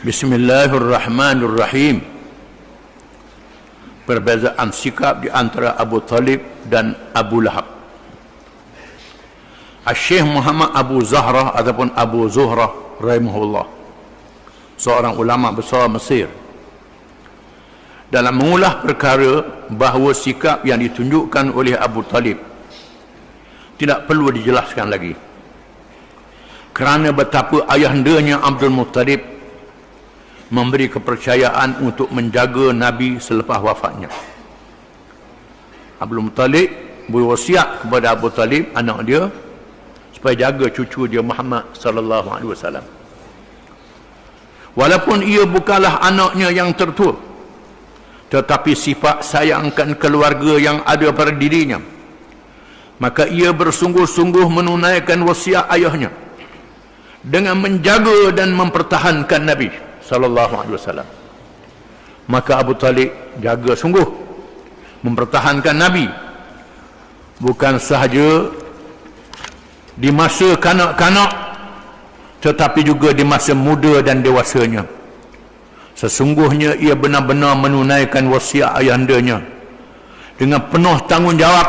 Bismillahirrahmanirrahim. Perbezaan sikap di antara Abu Talib dan Abu Lahab. Syekh Muhammad Abu Zahra ataupun Abu Zuhrah rahimahullah, seorang ulama besar Mesir, dalam mengulah perkara bahawa sikap yang ditunjukkan oleh Abu Talib tidak perlu dijelaskan lagi, kerana betapa ayahandanya Abdul Muttalib memberi kepercayaan untuk menjaga Nabi selepas wafatnya. Abdul Muttalib berwasiat kepada Abu Talib, anak dia, supaya jaga cucu dia Muhammad sallallahu alaihi wasallam. Walaupun ia bukanlah anaknya yang tertua, tetapi sifat sayangkan keluarga yang ada pada dirinya, maka ia bersungguh-sungguh menunaikan wasiat ayahnya dengan menjaga dan mempertahankan Nabi sallallahu alaihi wasallam. Maka Abu Talib jaga sungguh mempertahankan Nabi, bukan sahaja di masa kanak-kanak, tetapi juga di masa muda dan dewasanya. Sesungguhnya ia benar-benar menunaikan wasiat ayahandanya dengan penuh tanggungjawab,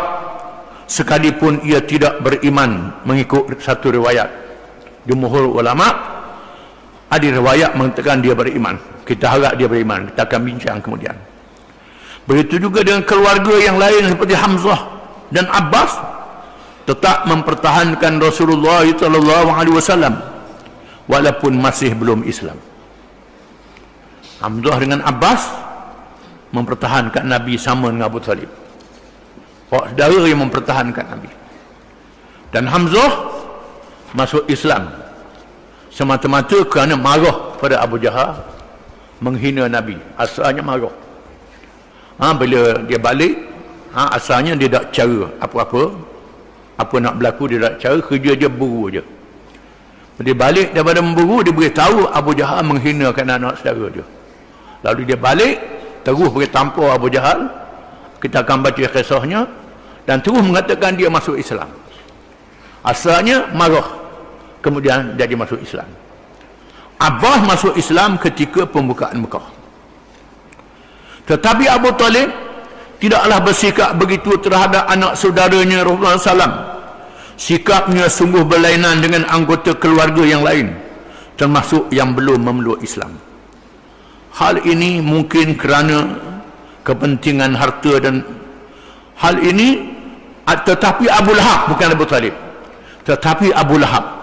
sekalipun ia tidak beriman. Mengikut satu riwayat jumhur ulama, ada riwayat mengatakan dia beriman. Kita harap dia beriman, kita akan bincang kemudian. Begitu juga dengan keluarga yang lain seperti Hamzah dan Abbas, tetap mempertahankan Rasulullah sallallahu alaihi wasallam walaupun masih belum Islam. Hamzah dengan Abbas mempertahankan Nabi sama dengan Abu Talib, saudara yang mempertahankan Nabi. Dan Hamzah masuk Islam semata-mata kerana marah pada Abu Jahal menghina Nabi. Asalnya marah. Bila dia balik, asalnya dia tak cara apa-apa, apa nak berlaku dia tak cara, kerja dia buru je. Dia balik daripada memburu, dia beritahu Abu Jahal menghinakan anak saudara dia. Lalu dia balik terus beritampar Abu Jahal. Kita akan baca kisahnya, dan terus mengatakan dia masuk Islam. Asalnya marah, kemudian jadi masuk Islam. Abbas masuk Islam ketika pembukaan Mekah. Tetapi Abu Talib tidaklah bersikap begitu terhadap anak saudaranya Rasulullah SAW. Sikapnya sungguh berlainan dengan anggota keluarga yang lain, termasuk yang belum memeluk Islam. Hal ini mungkin kerana kepentingan harta dan hal ini, tetapi Abu Lahab, bukan Abu Talib, tetapi Abu Lahab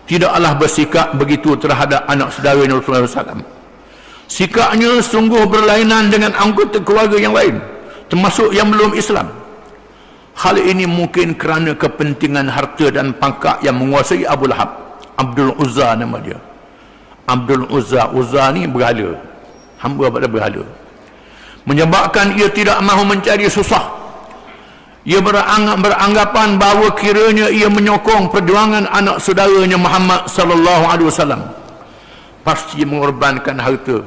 tidaklah bersikap begitu terhadap anak saudara Rasulullah SAW. Sikapnya sungguh berlainan dengan anggota keluarga yang lain, termasuk yang belum Islam. Hal ini mungkin kerana kepentingan harta dan pangkat yang menguasai Abu Lahab. Abdul Uzza nama dia. Abdul Uzza, Uzza ni berhala, hamba pada berhala, menyebabkan ia tidak mahu mencari susah. Ia beranggapan bahawa kiranya ia menyokong perjuangan anak saudaranya Muhammad sallallahu alaihi wasallam, pasti mengorbankan harta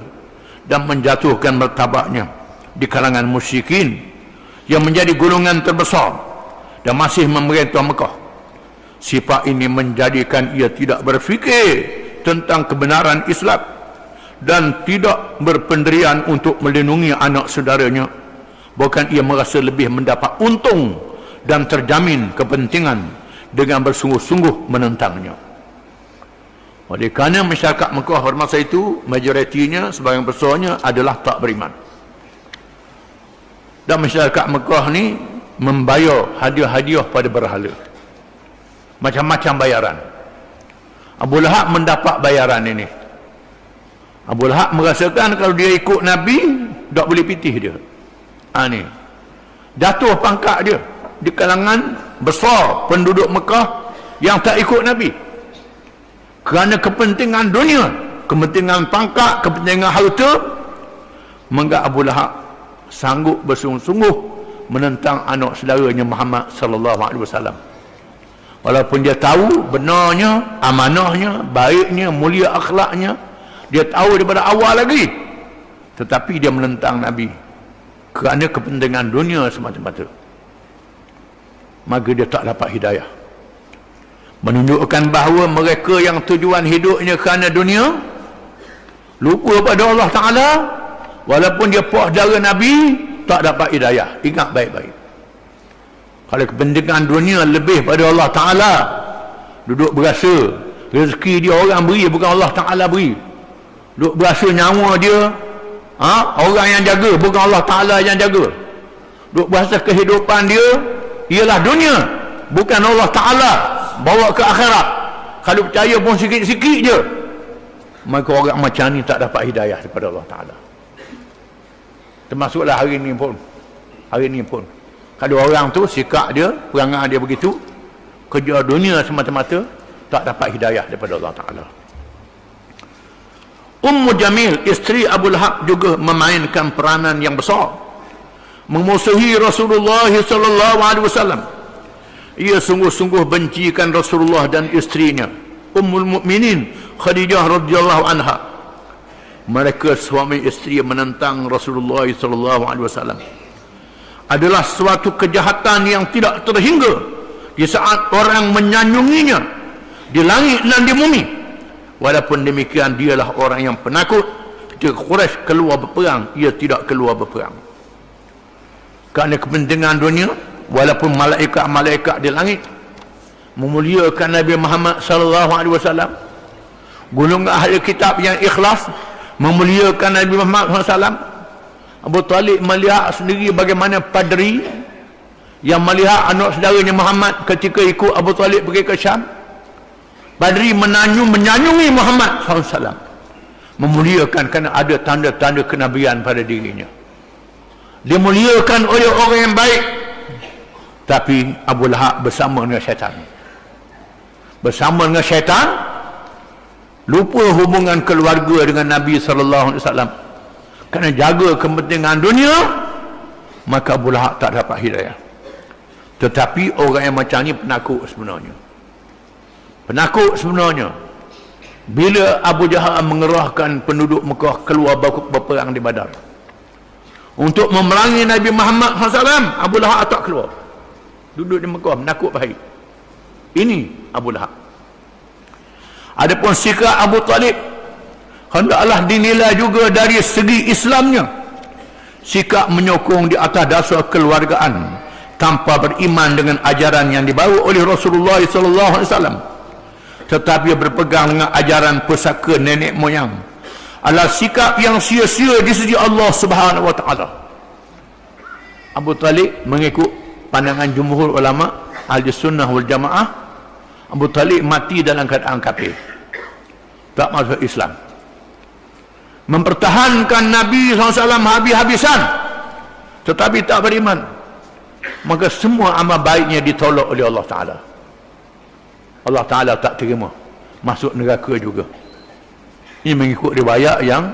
dan menjatuhkan martabatnya di kalangan musyrikin yang menjadi golongan terbesar dan masih memerintah Mekah. Sifat ini menjadikan ia tidak berfikir tentang kebenaran Islam dan tidak berpendirian untuk melindungi anak saudaranya. Bahkan ia merasa lebih mendapat untung dan terjamin kepentingan dengan bersungguh-sungguh menentangnya. Oleh kerana masyarakat Mekah pada masa itu, majoritinya, sebahagian besarnya adalah tak beriman. Dan masyarakat Mekah ni membayar hadiah-hadiah pada berhala, macam-macam bayaran. Abu Lahab mendapat bayaran ini. Abu Lahab merasakan kalau dia ikut Nabi, tak boleh pitih dia. Ni jatuh pangkat dia di kalangan besar penduduk Mekah yang tak ikut Nabi, kerana kepentingan dunia, kepentingan pangkat, kepentingan harta. Maka Abu Lahab sanggup bersungguh-sungguh menentang anak saudaranya Muhammad sallallahu alaihi wasallam, walaupun dia tahu benarnya, amanahnya, baiknya, mulia akhlaknya, dia tahu daripada awal lagi, tetapi dia menentang Nabi kerana kepentingan dunia semata-mata. Maka dia tak dapat hidayah. Menunjukkan bahawa mereka yang tujuan hidupnya kerana dunia, lupa pada Allah Ta'ala, walaupun dia puas darah Nabi, tak dapat hidayah. Ingat baik-baik, kalau kepentingan dunia lebih pada Allah Ta'ala, duduk berasa rezeki dia orang beri, bukan Allah Ta'ala beri, duduk berasa nyawa dia orang yang jaga, bukan Allah Ta'ala yang jaga, duduk berasa kehidupan dia ialah dunia, bukan Allah Ta'ala bawa ke akhirat. Kalau percaya pun sikit-sikit je, maka orang macam ni tak dapat hidayah daripada Allah Ta'ala. Termasuklah hari ni pun, kalau orang tu sikap dia, perangai dia begitu, kerja dunia semata-mata, tak dapat hidayah daripada Allah Ta'ala. Ummu Jamil, isteri Abu Lahab, juga memainkan peranan yang besar memusuhi Rasulullah sallallahu alaihi wasallam. Ia sungguh-sungguh bencikan Rasulullah dan isterinya Ummul Mukminin Khadijah radhiyallahu anha. Mereka suami isteri menentang Rasulullah sallallahu alaihi wasallam adalah suatu kejahatan yang tidak terhingga di saat orang menyanjunginya di langit dan di bumi. Walaupun demikian, dialah orang yang penakut. Ketika Quraisy keluar berperang, ia tidak keluar berperang kerana kepentingan dunia. Walaupun malaikat-malaikat di langit memuliakan Nabi Muhammad sallallahu alaihi wasallam, golongan ahli kitab yang ikhlas memuliakan Nabi Muhammad SAW, Abu Talib melihat sendiri bagaimana padri yang melihat anak saudaranya Muhammad ketika ikut Abu Talib pergi ke Syam. Padri menyanjungi Muhammad SAW, memuliakan kerana ada tanda-tanda kenabian pada dirinya, dimuliakan oleh orang yang baik. Tapi Abu Lahab bersama dengan syaitan, lupa hubungan keluarga dengan Nabi SAW kerana jaga kepentingan dunia, maka Abu Lahab tak dapat hidayah. Tetapi orang yang macam ni penakut sebenarnya. Bila Abu Jahal mengerahkan penduduk Mekah keluar berperang di Badar untuk memerangi Nabi Muhammad SAW, Abu Lahab tak keluar, duduk di Mekah menakut baik. Ini Abu Lahab. Adapun sikap Abu Talib hendaklah dinilai juga dari segi Islamnya. Sikap menyokong di atas dasar keluargaan tanpa beriman dengan ajaran yang dibawa oleh Rasulullah SAW, tetapi berpegang dengan ajaran pusaka nenek moyang, adalah sikap yang sia-sia di sisi Allah Subhanahu wa Ta'ala. Abu Talib mengikut pandangan jumhur ulama ahli sunnah wal jamaah, Abu Talib mati dalam keadaan kafir, tak masuk Islam, mempertahankan Nabi SAW habis-habisan, tetapi tak beriman. Maka semua amal baiknya ditolak oleh Allah Ta'ala. Allah Ta'ala tak terima, masuk neraka juga. Ini mengikut riwayat yang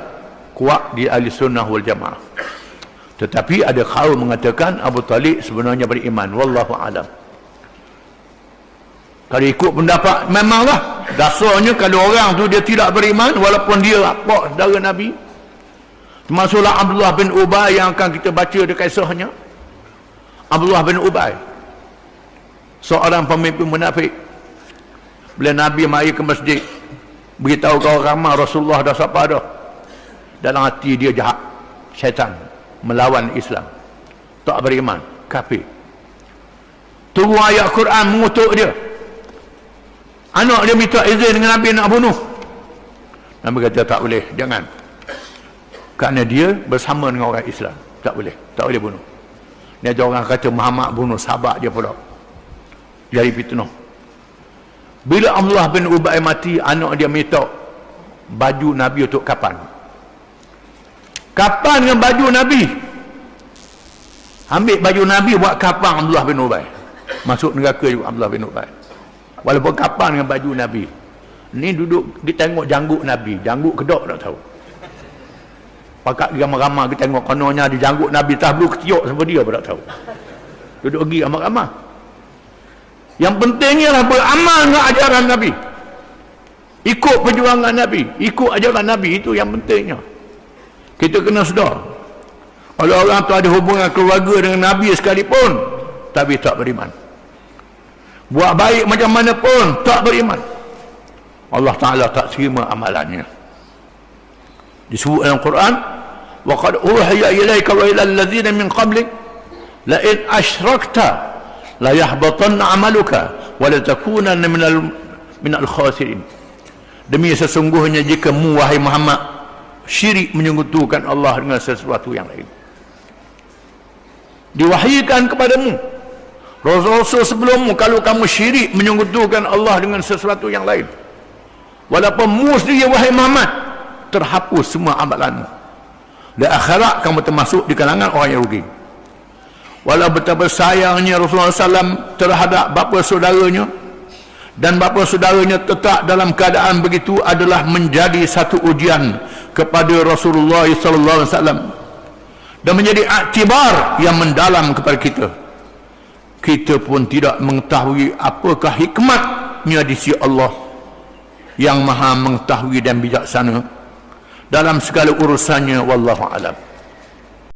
kuat di ahli sunnah wal jamaah. Tetapi ada kaum mengatakan Abu Talib sebenarnya beriman. Wallahu a'lam. Kalau ikut pendapat, memanglah dasarnya kalau orang tu dia tidak beriman, walaupun dia apa saudara Nabi, termasuklah Abdullah bin Ubay yang akan kita baca di kisahnya. Abdullah bin Ubay, seorang pemimpin munafik. Bila Nabi mari ke masjid, beritahu ke orang ramai Rasulullah dah sapa dah, dalam hati dia jahat, syaitan, melawan Islam, tak beriman, kafir. Turun ayat Quran mengutuk dia. Anak dia minta izin dengan Nabi nak bunuh. Nabi kata tak boleh, jangan, kerana dia bersama dengan orang Islam, tak boleh bunuh. Ni ada orang kata Muhammad bunuh sahabat dia pula, jadi fitnah. Bila Abdullah bin Ubay mati, anak dia minta baju Nabi untuk kapan dengan baju Nabi. Ambil baju Nabi buat kapan Abdullah bin Ubay, masuk neraka juga Abdullah bin Ubay, walaupun kapan dengan baju Nabi. Ni duduk kita tengok janggut Nabi, janggut kedok tak tahu, pakat ramai-ramai kita tengok kononnya di janggut Nabi tak perlu ketiuk sama dia pun tak tahu, duduk pergi ramai-ramai. Yang penting ialah beramal dengan ajaran Nabi, ikut perjuangan Nabi, ikut ajaran Nabi, itu yang pentingnya. Kita kena sedar, kalau orang tu ada hubungan keluarga dengan Nabi sekalipun, tapi tak beriman, buat baik macam mana pun tak beriman, Allah Ta'ala tak terima amalannya. Disebut dalam Quran, wa qad uhiya ilaika wa ila alladhina min qablik la in asyrakta la yahbatanna 'amaluka wa la takunanna minal khasirin. Demi sesungguhnya jika mu wahai Muhammad syirik menyekutukan Allah dengan sesuatu yang lain, diwahyukan kepadamu Rasul sebelummu, kalau kamu syirik menyekutukan Allah dengan sesuatu yang lain, walaupun mu sendiri wahai Muhammad, terhapus semua amalanmu. Di akhirat kamu termasuk di kalangan orang yang rugi. Walau betapa sayangnya Rasulullah SAW terhadap bapa saudaranya, dan bapa saudaranya tetap dalam keadaan begitu, adalah menjadi satu ujian kepada Rasulullah SAW dan menjadi iktibar yang mendalam kepada kita. Kita pun tidak mengetahui apakah hikmatnya di sisi Allah yang maha mengetahui dan bijaksana dalam segala urusannya. Wallahu a'lam.